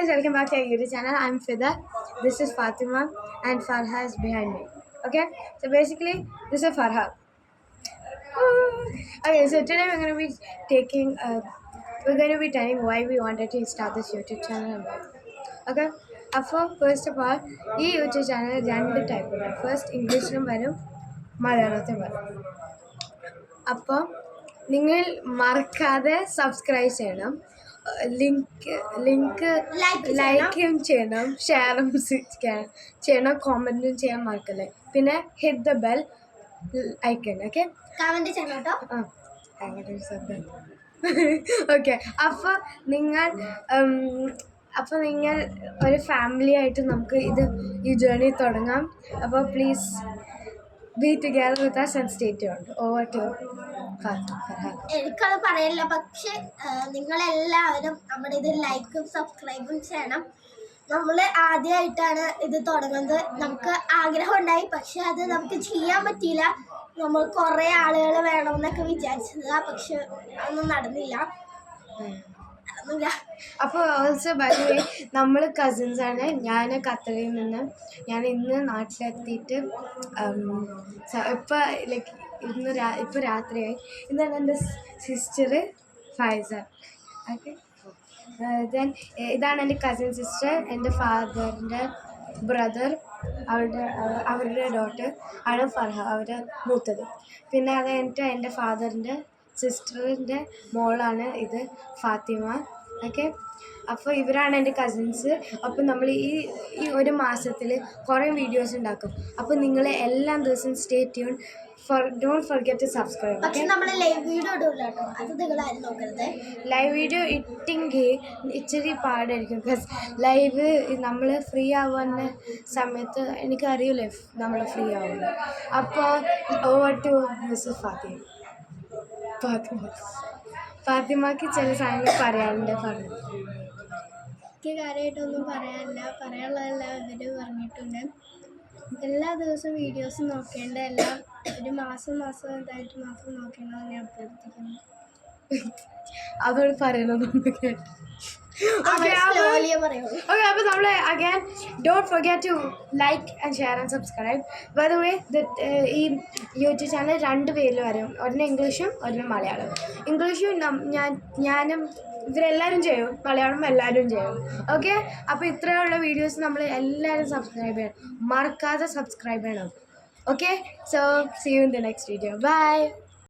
guys, welcome back to our YouTube channel. I'm Fida. This is Fatima and Farha is behind me. Okay, so basically this is Farha. Okay, so today we're going to be telling why we wanted to start this YouTube channel and why. Okay, first of all, this YouTube channel is two type. First English and Malayalam. അപ്പോൾ നിങ്ങൾ മറക്കാതെ subscribe ചെയ്യണം, link ലൈക്കും ചെയ്യണം, ഷെയറും ചെയ്യണം, കോമൻറ്റും ചെയ്യാൻ മറക്കല്ലേ. പിന്നെ hit the bell icon. Okay, comment ചെയ്യണം കേട്ടോ. ഓക്കെ, അപ്പോൾ നിങ്ങൾ ഒരു ഫാമിലി ആയിട്ട് നമുക്ക് ഈ ജേർണി തുടങ്ങാം. അപ്പോൾ please be together with us and stay tuned. Over to Farha. എനിക്കത് പറയില്ല, പക്ഷെ നിങ്ങളെല്ലാവരും നമ്മുടെ ഇത് ലൈക്കും സബ്സ്ക്രൈബും ചെയ്യണം. നമ്മൾ ആദ്യമായിട്ടാണ് ഇത് തുടങ്ങുന്നത്. നമുക്ക് ആഗ്രഹം ഉണ്ടായി, പക്ഷെ അത് നമുക്ക് ചെയ്യാൻ പറ്റിയില്ല. നമ്മൾ കുറേ ആളുകൾ വേണമെന്നൊക്കെ വിചാരിച്ചതാ, പക്ഷെ അതൊന്നും നടന്നില്ല. അപ്പോൾ ഓൾസോ ബൈ ദ വേ നമ്മൾ കസിൻസാണ്. ഞാൻ ഖത്തറിൽ നിന്ന് ഇന്ന് നാട്ടിലെത്തിയിട്ട് ഇപ്പോൾ രാത്രിയായി. ഇന്നാണ് എൻ്റെ സിസ്റ്റർ ഫൈസ. ഓക്കെ, ദെൻ ഇതാണ് എൻ്റെ കസിൻ സിസ്റ്റർ, എൻ്റെ ഫാദറിൻ്റെ ബ്രദർ, അവരുടെ ഡോട്ടർ ആണ് ഫർഹ, അവരുടെ മൂത്തത്. പിന്നെ അത് കഴിഞ്ഞിട്ട് എൻ്റെ ഫാദറിൻ്റെ സിസ്റ്ററിൻ്റെ മോളാണ് ഇത് ഫാത്തിമ. ഓക്കെ, അപ്പോൾ ഇവരാണ് എൻ്റെ കസിൻസ്. അപ്പോൾ നമ്മൾ ഈ ഒരു മാസത്തിൽ കുറേ വീഡിയോസ് ഉണ്ടാക്കും. അപ്പോൾ നിങ്ങൾ എല്ലാ ദിവസവും stay tune. Don't forget to subscribe. പക്ഷേ നമ്മൾ ലൈവ് വീഡിയോ ഇടില്ല കേട്ടോ, അത് നിങ്ങൾ ആരും നോക്കരുത്. ലൈവ് വീഡിയോ ഇട്ടെങ്കിൽ ഇച്ചിരി പാടായിരിക്കും, ബിക്കോസ് ലൈവ് നമ്മൾ ഫ്രീ ആവുന്ന സമയത്ത് എനിക്കറിയില്ലേ നമ്മൾ ഫ്രീ ആവുന്നത്. അപ്പോൾ ഓവർ ടു മിസ്സസ് ഫാത്തിമക്ക് ചില സാധനങ്ങൾ പറയാനുണ്ട്. പറഞ്ഞു എനിക്ക് കാര്യമായിട്ടൊന്നും പറയാനുള്ളതെല്ലാം ഇവർ പറഞ്ഞിട്ടുണ്ട്. എല്ലാ ദിവസവും വീഡിയോസ് നോക്കേണ്ട, എല്ലാം ഒരു മാസം ഇതായിട്ട് മാത്രം നോക്കണമെന്ന് ഞാൻ അഭ്യർത്ഥിക്കുന്നു. അതോട് പറയണമെന്ന് കേട്ടു. അപ്പോൾ നമ്മൾ again don't forget to like and share and subscribe. By the way ഈ യൂട്യൂബ് ചാനൽ 2 പേരിൽ വരും, ഒരെണ്ണം ഇംഗ്ലീഷും ഒരെണ്ണം മലയാളം. ഇംഗ്ലീഷും ഞാനും ഇവരെല്ലാവരും ചെയ്യും, മലയാളം എല്ലാവരും ചെയ്യും. ഓക്കെ, അപ്പോൾ ഇത്രയുള്ള വീഡിയോസ് നമ്മൾ എല്ലാവരും സബ്സ്ക്രൈബ് ചെയ്യണം, മറക്കാതെ സബ്സ്ക്രൈബ് ചെയ്യണം. Okay, so see you in the next video. By.